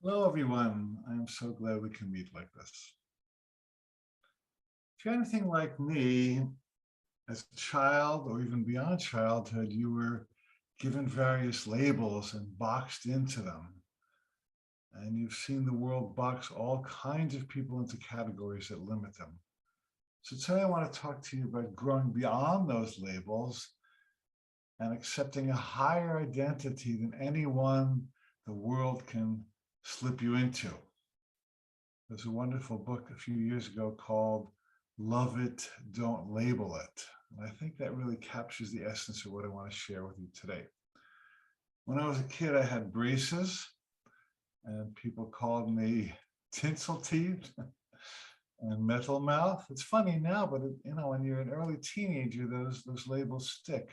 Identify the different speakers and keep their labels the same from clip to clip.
Speaker 1: Hello, everyone. I'm so glad we can meet like this. If you're anything like me, as a child or even beyond childhood, you were given various labels and boxed into them. And you've seen the world box all kinds of people into categories that limit them. So today I want to talk to you about growing beyond those labels and accepting a higher identity than anyone the world can slip you into. There's a wonderful book a few years ago called Love It, Don't Label It. And I think that really captures the essence of what I want to share with you today. When I was a kid, I had braces, and people called me tinsel teeth and metal mouth. It's funny now, but when you're an early teenager, those labels stick.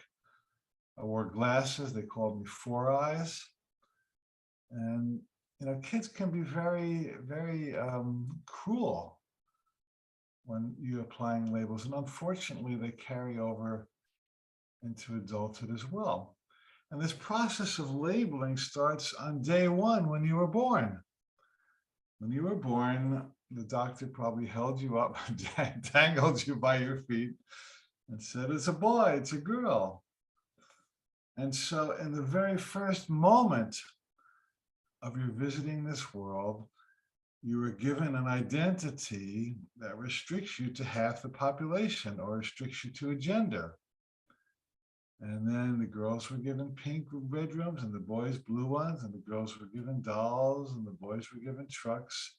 Speaker 1: I wore glasses. They called me Four Eyes. And kids can be very, very cruel when you're applying labels. And unfortunately, they carry over into adulthood as well. And this process of labeling starts on day one when you were born. When you were born, the doctor probably held you up, dangled you by your feet, and said, it's a boy, it's a girl. And so in the very first moment of your visiting this world, you were given an identity that restricts you to half the population or restricts you to a gender. And then the girls were given pink bedrooms and the boys blue ones, and the girls were given dolls and the boys were given trucks.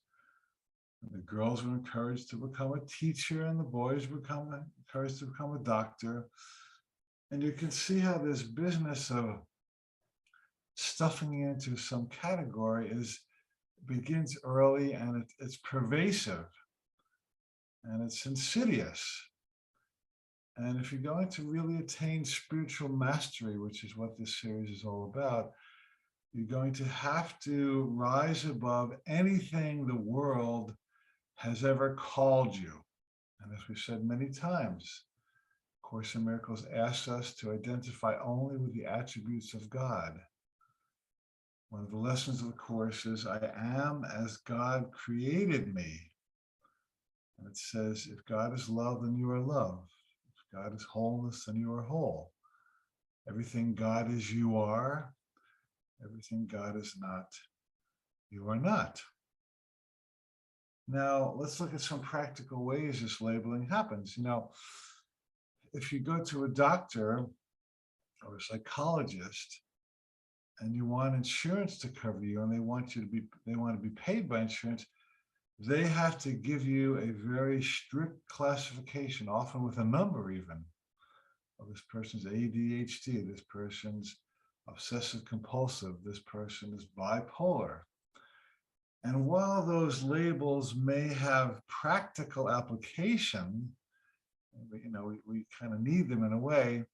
Speaker 1: And the girls were encouraged to become a teacher and the boys were encouraged to become a doctor. And you can see how this business of stuffing into some category begins early, and it's pervasive and it's insidious. And if you're going to really attain spiritual mastery, which is what this series is all about, you're going to have to rise above anything the world has ever called you. And as we've said many times, Course in Miracles asks us to identify only with the attributes of God. One of the lessons of the Course is, I am as God created me. And it says, if God is love, then you are love. If God is wholeness, then you are whole. Everything God is, you are. Everything God is not, you are not. Now, let's look at some practical ways this labeling happens. If you go to a doctor or a psychologist, and you want insurance to cover you, and they want to be paid by insurance, they have to give you a very strict classification, often with a number even, of this person's ADHD, this person's obsessive compulsive, this person is bipolar. And while those labels may have practical application, we kind of need them in a way,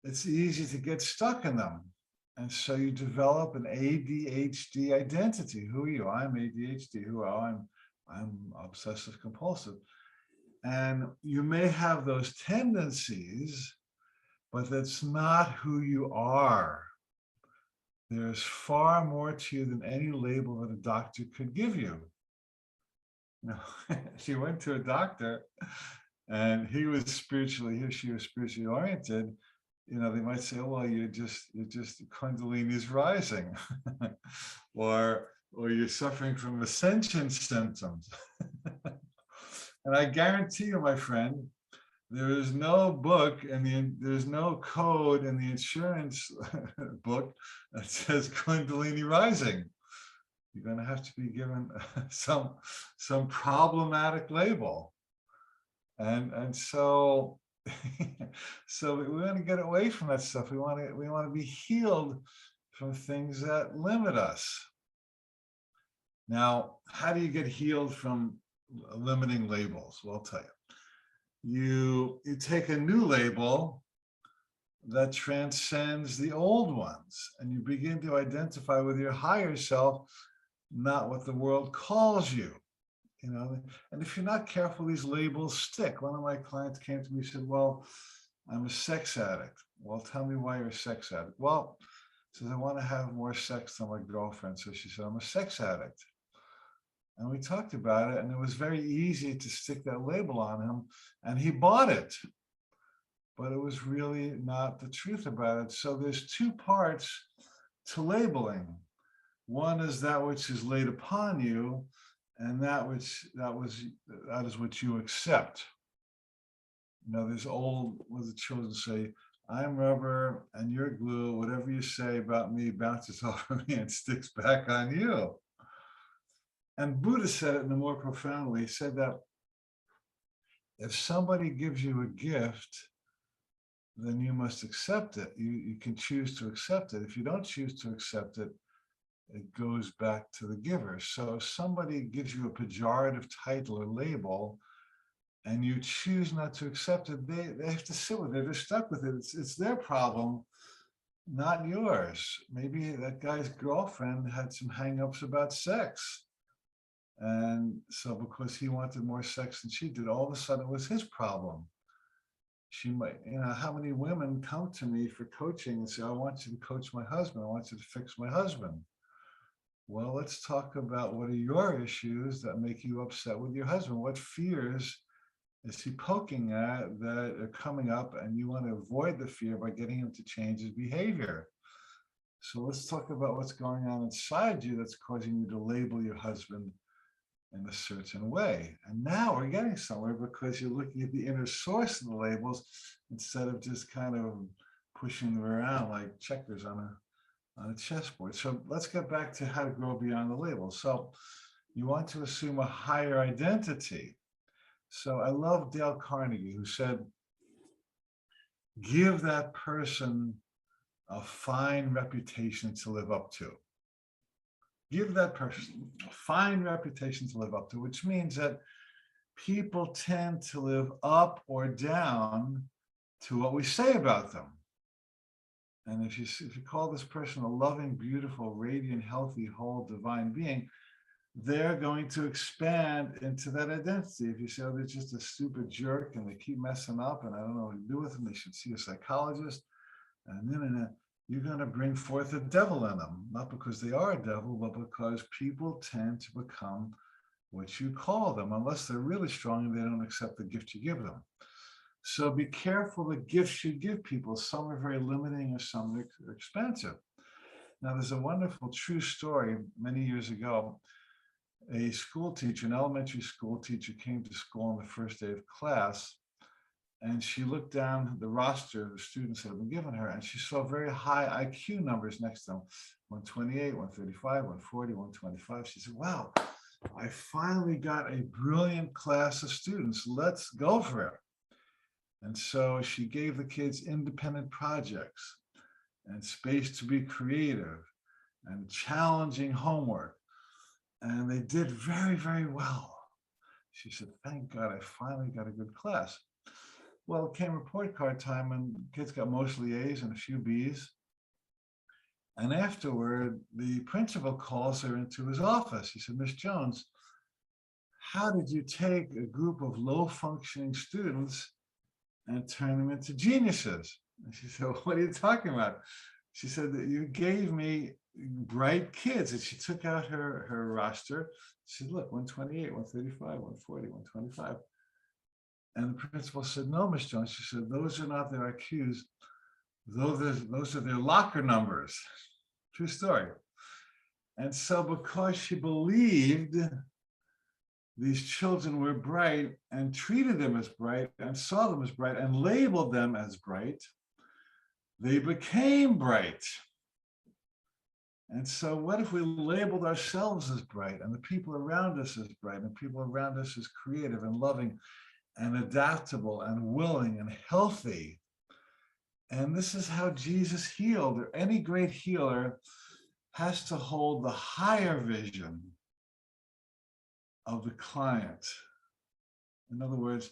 Speaker 1: it's easy to get stuck in them. And so you develop an ADHD identity. Who are you? I'm ADHD. Who are you? I'm obsessive compulsive. And you may have those tendencies, but that's not who you are. There's far more to you than any label that a doctor could give you. If you went to a doctor and he or she was spiritually oriented, they might say, well, you're just Kundalini is rising, or you're suffering from ascension symptoms. And I guarantee you, my friend, there is no book and there's no code in the insurance book that says Kundalini rising. You're going to have to be given some problematic label. And so so we want to get away from that stuff. We want to be healed from things that limit us. Now, how do you get healed from limiting labels? Well, I'll tell you. You take a new label that transcends the old ones, and you begin to identify with your higher self, not what the world calls you. And if you're not careful, these labels stick. One of my clients came to me and said, well, I'm a sex addict. Well, tell me why you're a sex addict. Well, She says, I want to have more sex than my girlfriend. So she said, I'm a sex addict. And we talked about it, and it was very easy to stick that label on him, and he bought it. But it was really not the truth about it. So there's two parts to labeling. One is that which is laid upon you, and that is what you accept. You know, there's old, what the children say, I'm rubber and you're glue. Whatever you say about me bounces off of me and sticks back on you. And Buddha said it in a more profound way. He said that if somebody gives you a gift, then you must accept it. You can choose to accept it. If you don't choose to accept it, it goes back to the giver. So if somebody gives you a pejorative title or label, and you choose not to accept it, they have to sit with it. They're stuck with it. It's their problem, not yours. Maybe that guy's girlfriend had some hangups about sex. And so because he wanted more sex than she did, all of a sudden it was his problem. She might, how many women come to me for coaching and say, I want you to coach my husband. I want you to fix my husband. Well, let's talk about what are your issues that make you upset with your husband? What fears is he poking at that are coming up, and you want to avoid the fear by getting him to change his behavior? So let's talk about what's going on inside you that's causing you to label your husband in a certain way. And now we're getting somewhere because you're looking at the inner source of the labels instead of just kind of pushing them around like checkers on a chessboard. So let's get back to how to grow beyond the labels. So you want to assume a higher identity. So I love Dale Carnegie, who said, give that person a fine reputation to live up to. Give that person a fine reputation to live up to, which means that people tend to live up or down to what we say about them. And if you call this person a loving, beautiful, radiant, healthy, whole, divine being, they're going to expand into that identity. If you say, oh, they're just a stupid jerk and they keep messing up and I don't know what to do with them, they should see a psychologist. And then you're going to bring forth the devil in them, not because they are a devil, but because people tend to become what you call them, unless they're really strong and they don't accept the gift you give them. So be careful the gifts you give people. Some are very limiting or some are expansive. Now, there's a wonderful true story many years ago. A school teacher, an elementary school teacher, came to school on the first day of class, and she looked down the roster of the students that had been given her, and she saw very high IQ numbers next to them, 128, 135, 140, 125. She said, wow, I finally got a brilliant class of students. Let's go for it. And so she gave the kids independent projects and space to be creative and challenging homework. And they did very, very well. She said, thank God, I finally got a good class. Well, it came report card time and kids got mostly A's and a few B's. And afterward, the principal calls her into his office. He said, Miss Jones, how did you take a group of low functioning students and turn them into geniuses? And she said, what are you talking about? She said that you gave me bright kids. And she took out her roster. She said, look, 128, 135, 140, 125. And the principal said, no, Miss Jones. She said, those are not their IQs. Those are their locker numbers. True story. And so because she believed these children were bright and treated them as bright and saw them as bright and labeled them as bright, they became bright. And so what if we labeled ourselves as bright and the people around us as bright and people around us as creative and loving and adaptable and willing and healthy? And this is how Jesus healed, or any great healer has to hold the higher vision of the client. In other words,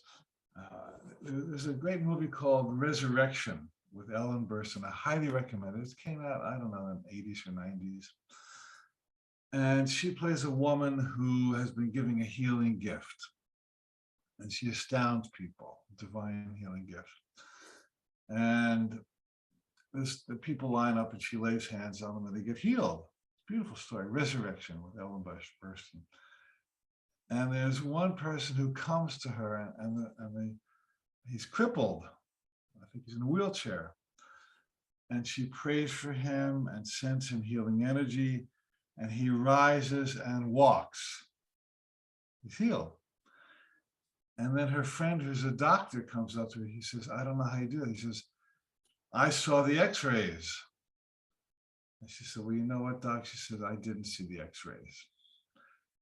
Speaker 1: there's a great movie called Resurrection with Ellen Burstyn. I highly recommend it. It came out, I don't know, in the 80s or 90s. And she plays a woman who has been giving a healing gift. And she astounds people, divine healing gift. And the people line up and she lays hands on them and they get healed. Beautiful story, resurrection with Ellen Burstyn. And there's one person who comes to her he's crippled. I think he's in a wheelchair. And she prays for him and sends him healing energy. And he rises and walks. He's healed. And then her friend, who's a doctor, comes up to her. He says, I don't know how you do it. He says, I saw the x-rays. And she said, well, you know what, doc? She said, I didn't see the x-rays.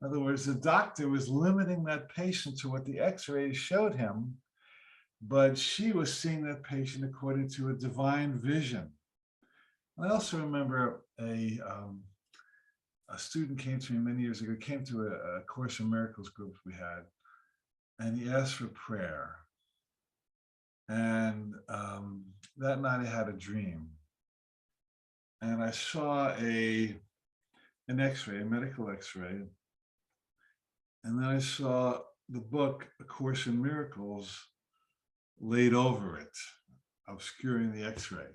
Speaker 1: In other words, the doctor was limiting that patient to what the x-rays showed him, but she was seeing that patient according to a divine vision. I also remember a student came to me many years ago, came to a Course in Miracles group we had, and he asked for prayer. And that night I had a dream. And I saw an x-ray, a medical x-ray. And then I saw the book, A Course in Miracles, laid over it, obscuring the x-ray.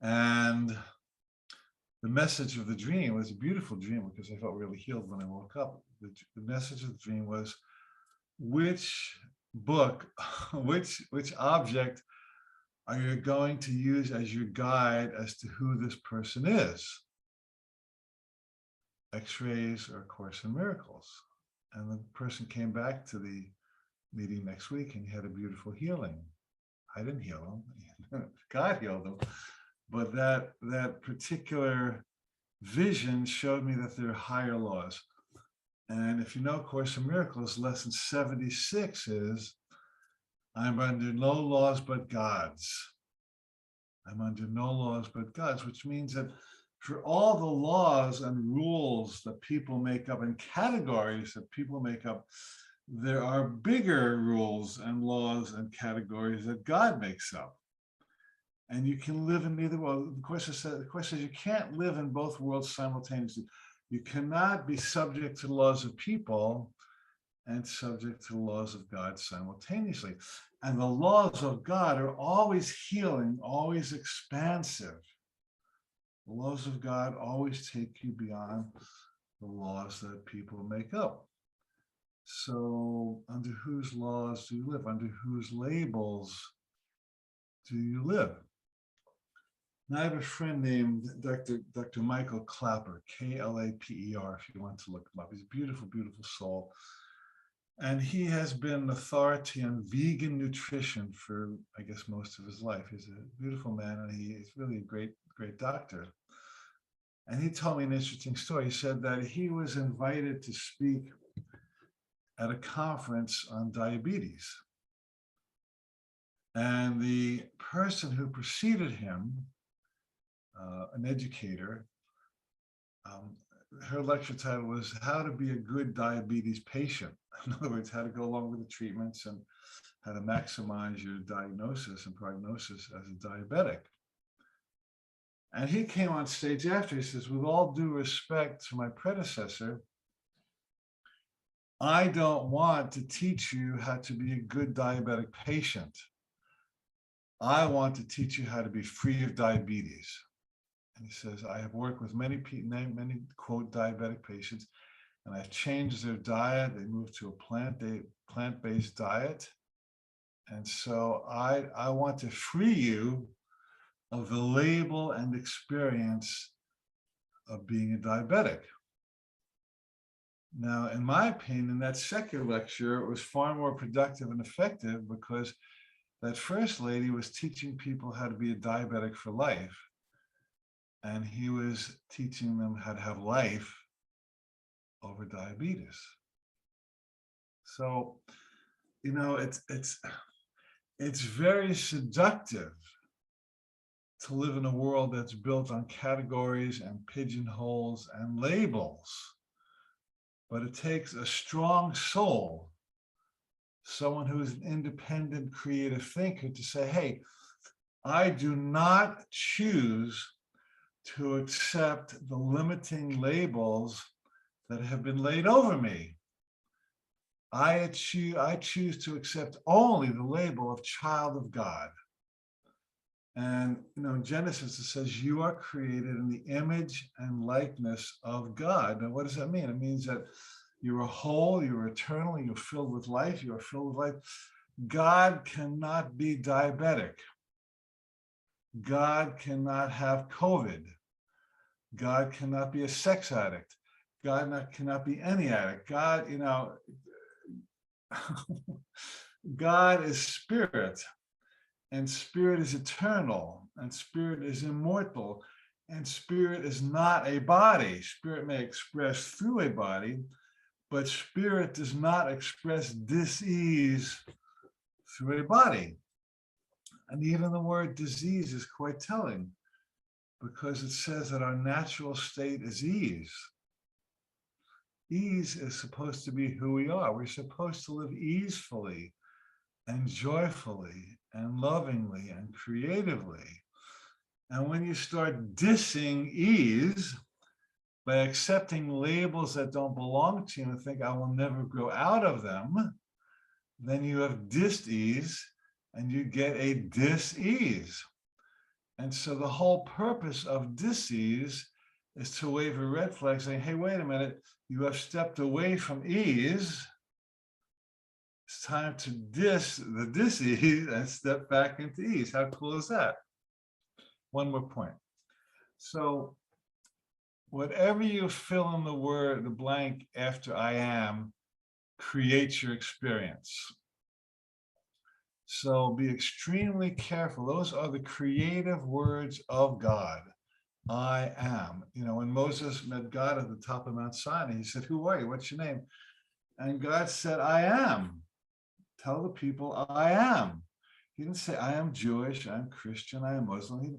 Speaker 1: And the message of the dream was a beautiful dream because I felt really healed when I woke up. The message of the dream was, which book, which object are you going to use as your guide as to who this person is? X-rays or Course in Miracles? And the person came back to the meeting next week and he had a beautiful healing. I didn't heal him, God healed him. But that particular vision showed me that there are higher laws. And if you know Course in Miracles, lesson 76 is, I'm under no laws but God's. I'm under no laws but God's, which means that for all the laws and rules that people make up and categories that people make up, there are bigger rules and laws and categories that God makes up. And you can live in neither world. The question says you can't live in both worlds simultaneously. You cannot be subject to the laws of people and subject to the laws of God simultaneously. And the laws of God are always healing, always expansive. The laws of God always take you beyond the laws that people make up. So under whose laws do you live? Under whose labels do you live? Now I have a friend named Dr. Michael Clapper, Klaper, if you want to look him up. He's a beautiful, beautiful soul. And he has been an authority on vegan nutrition for, I guess, most of his life. He's a beautiful man, and he's really a great, great doctor. And he told me an interesting story. He said that he was invited to speak at a conference on diabetes. And the person who preceded him, an educator, her lecture title was How to Be a Good Diabetes Patient. In other words, how to go along with the treatments and how to maximize your diagnosis and prognosis as a diabetic. And he came on stage after, he says, with all due respect to my predecessor, I don't want to teach you how to be a good diabetic patient. I want to teach you how to be free of diabetes. And he says, I have worked with many, quote, diabetic patients, and I've changed their diet. They moved to a plant-based diet. And so I want to free you of the label and experience of being a diabetic. Now, in my opinion, that second lecture was far more productive and effective because that first lady was teaching people how to be a diabetic for life. And he was teaching them how to have life over diabetes. So, you know, it's very seductive to live in a world that's built on categories and pigeonholes and labels. But it takes a strong soul, someone who is an independent, creative thinker, to say, hey, I do not choose to accept the limiting labels that have been laid over me. I choose to accept only the label of child of God. And in Genesis, it says you are created in the image and likeness of God. Now, what does that mean? It means that you are whole, you are eternal, you're filled with life, you are filled with life. God cannot be diabetic. God cannot have COVID. God cannot be a sex addict. Cannot be any addict. God is spirit, and spirit is eternal, and spirit is immortal, and spirit is not a body. Spirit may express through a body, but spirit does not express dis-ease through a body. And even the word disease is quite telling, because it says that our natural state is ease. Ease is supposed to be who we are. We're supposed to live easefully and joyfully and lovingly and creatively. And when you start dissing ease by accepting labels that don't belong to you and think, I will never grow out of them, then you have dis-ease and you get a dis-ease. And so the whole purpose of dis-ease is to wave a red flag saying, hey, wait a minute, you have stepped away from ease. It's time to diss the dis-ease and step back into ease. How cool is that? One more point. So whatever you fill in the blank after I am, creates your experience. So be extremely careful. Those are the creative words of God. I am. When Moses met God at the top of Mount Sinai, he said, who are you? What's your name? And God said, I am. Tell the people I am. He didn't say, I am Jewish, I'm Christian, I am Muslim.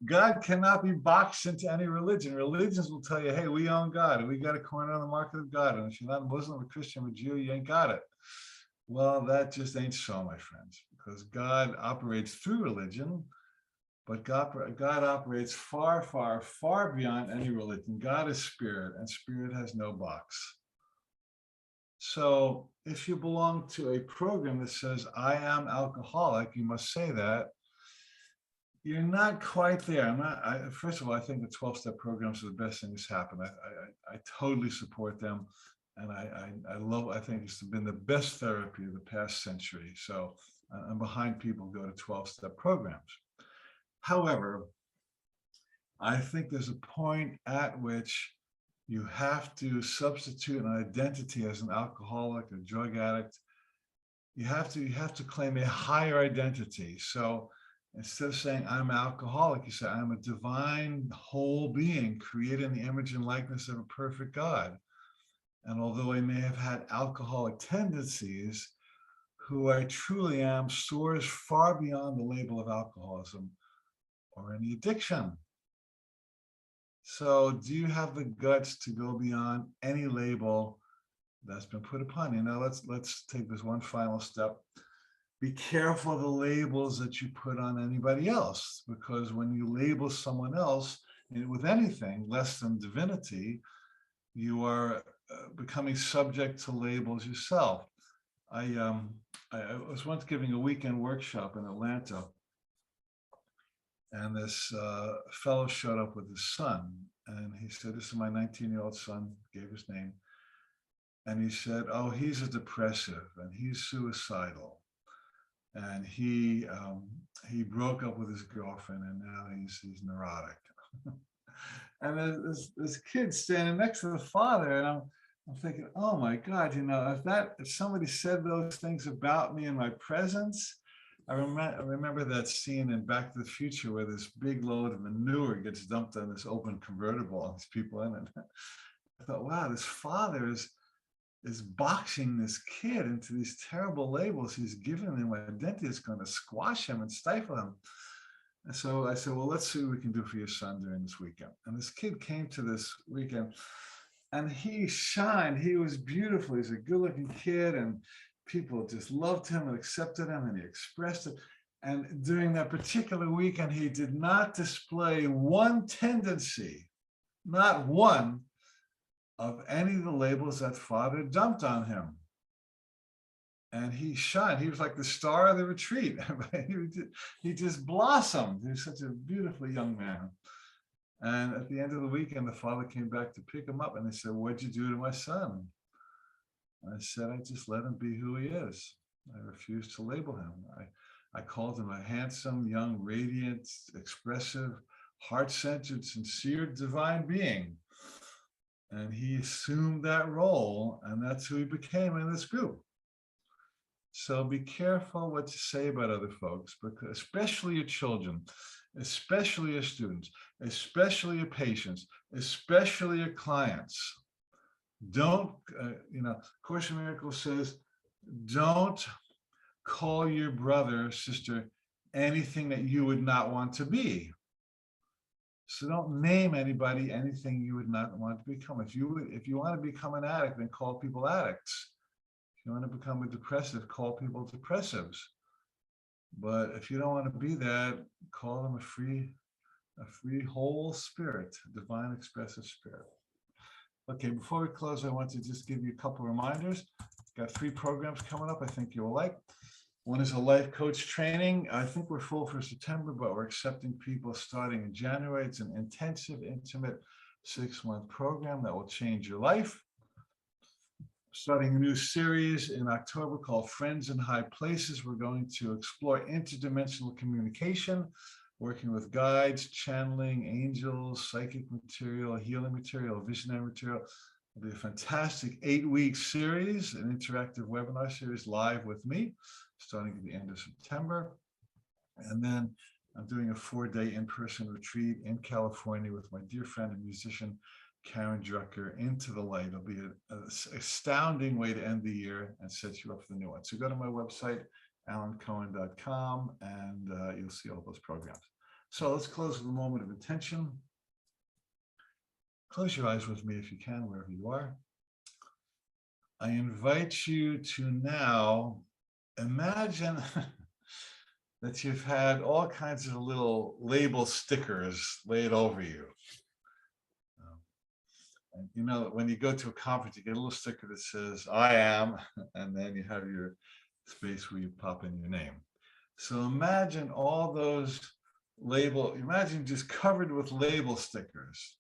Speaker 1: God cannot be boxed into any religion. Religions will tell you, hey, we own God, and we got a corner on the market of God. And if you're not a Muslim, a Christian, or a Jew, you ain't got it. Well, that just ain't so, my friends, because God operates through religion, but God operates far, far, far beyond any religion. God is spirit, and spirit has no box. So if you belong to a program that says, I am alcoholic, you must say that. You're not quite there. First of all, I think the 12-step programs are the best thing that's happened. I totally support them. And I think it's been the best therapy of the past century. So I'm behind people who go to 12-step programs. However, I think there's a point at which you have to substitute an identity as an alcoholic, a drug addict. You have to claim a higher identity. So instead of saying I'm alcoholic, you say I'm a divine whole being created in the image and likeness of a perfect God. And although I may have had alcoholic tendencies, who I truly am soars far beyond the label of alcoholism or any addiction. So do you have the guts to go beyond any label that's been put upon you? Now let's take this one final step. Be careful of the labels that you put on anybody else, because when you label someone else with anything less than divinity, you are becoming subject to labels yourself. I was once giving a weekend workshop in Atlanta, and this fellow showed up with his son, and he said, this is my 19-year-old son, gave his name. And he said, oh, he's a depressive and he's suicidal. And he broke up with his girlfriend and now he's neurotic. And there's this kid standing next to the father, and I'm thinking, oh my God, if somebody said those things about me in my presence. I remember that scene in Back to the Future where this big load of manure gets dumped on this open convertible and there's people in it. I thought, wow, this father is boxing this kid into these terrible labels. He's giving him an identity that's going to squash him and stifle him. And so I said, well, let's see what we can do for your son during this weekend. And this kid came to this weekend and he shined. He was beautiful. He's a good-looking kid, and people just loved him and accepted him, and he expressed it. And during that particular weekend, he did not display one tendency, not one, of any of the labels that father dumped on him. And he shined. He was like the star of the retreat. He just blossomed. He was such a beautiful young man. And at the end of the weekend, the father came back to pick him up, and they said, "What'd you do to my son?" And I said, "I just let him be who he is. I refused to label him. I called him a handsome, young, radiant, expressive, heart-centered, sincere, divine being." And he assumed that role, and that's who he became in this group. So be careful what you say about other folks, because especially your children, especially your students, especially your patients, especially your clients. Don't, Course in Miracles says, don't call your brother, sister, anything that you would not want to be. So don't name anybody anything you would not want to become. If you want to become an addict, then call people addicts. If you want to become a depressive, call people depressives. But if you don't want to be that, call them a free whole spirit, a divine expressive spirit. Okay, before we close, I want to just give you a couple of reminders. Got 3 programs coming up I think you'll like. One is a life coach training. I think we're full for September, but we're accepting people starting in January. It's an intensive, intimate 6-month program that will change your life. Starting a new series in October called Friends in High Places. We're going to explore interdimensional communication, working with guides, channeling, angels, psychic material, healing material, visionary material. It'll be a fantastic 8-week series, an interactive webinar series live with me, starting at the end of September. And then I'm doing a 4-day in-person retreat in California with my dear friend and musician, Karen Drucker, Into the Light. It'll be an astounding way to end the year and set you up for the new one. So go to my website, alancohen.com, and you'll see all those programs. So let's close with a moment of intention. Close your eyes with me if you can, wherever you are. I invite you to now imagine that you've had all kinds of little label stickers laid over you. And when you go to a conference, you get a little sticker that says, "I am," and then you have your space where you pop in your name. So imagine all those imagine just covered with label stickers.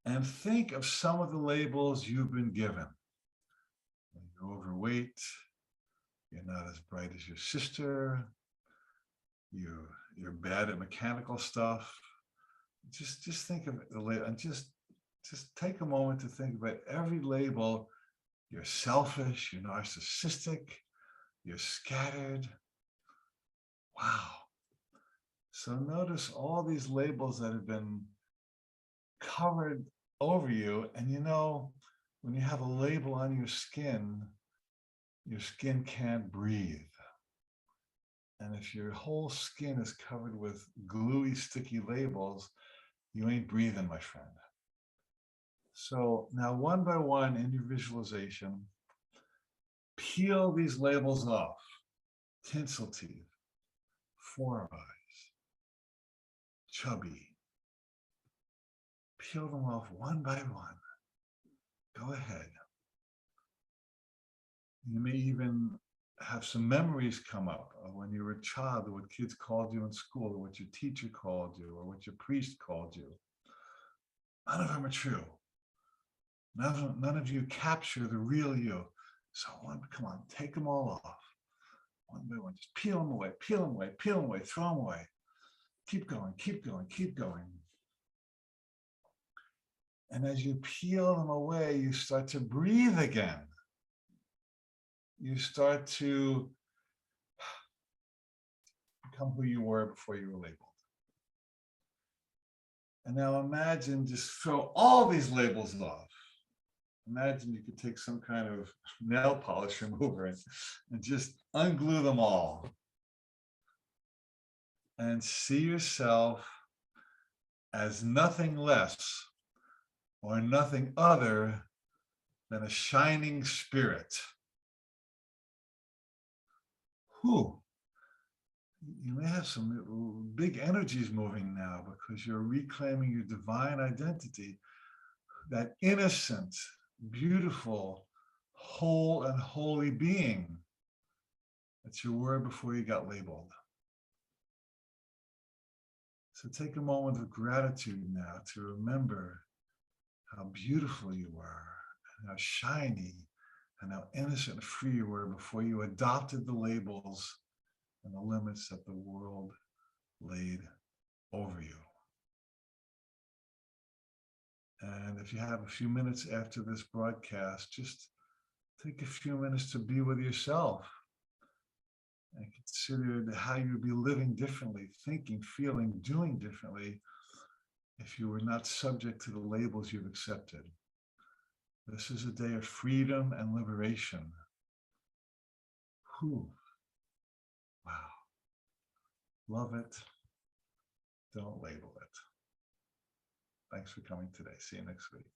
Speaker 1: And think of some of the labels you've been given. You're overweight, you're not as bright as your sister, you're bad at mechanical stuff. Just think of the label, and just take a moment to think about every label. You're selfish, you're narcissistic, you're scattered. Wow. So notice all these labels that have been covered over you. And when you have a label on your skin can't breathe. And if your whole skin is covered with gluey, sticky labels, you ain't breathing, my friend. So now, one by one, in your visualization, peel these labels off. Tinsel teeth, 4 eyes, chubby. Peel them off one by one. Go ahead. You may even have some memories come up of when you were a child, or what kids called you in school, or what your teacher called you, or what your priest called you. None of them are true. None of you capture the real you. So come on, take them all off. One by one, just peel them away, peel them away, peel them away, throw them away. Keep going, keep going, keep going. And as you peel them away, you start to breathe again. You start to become who you were before you were labeled. And now imagine, just throw all these labels off. Imagine you could take some kind of nail polish remover and just unglue them all. And see yourself as nothing less or nothing other than a shining spirit. Whew. You may have some big energies moving now, because you're reclaiming your divine identity, that innocent, beautiful, whole and holy being that you were before you got labeled. So take a moment of gratitude now to remember how beautiful you were, and how shiny and how innocent and free you were before you adopted the labels and the limits that the world laid over you. And if you have a few minutes after this broadcast, just take a few minutes to be with yourself and consider how you'd be living differently, thinking, feeling, doing differently if you were not subject to the labels you've accepted. This is a day of freedom and liberation. Whew. Wow. Love it. Don't label it. Thanks for coming today. See you next week.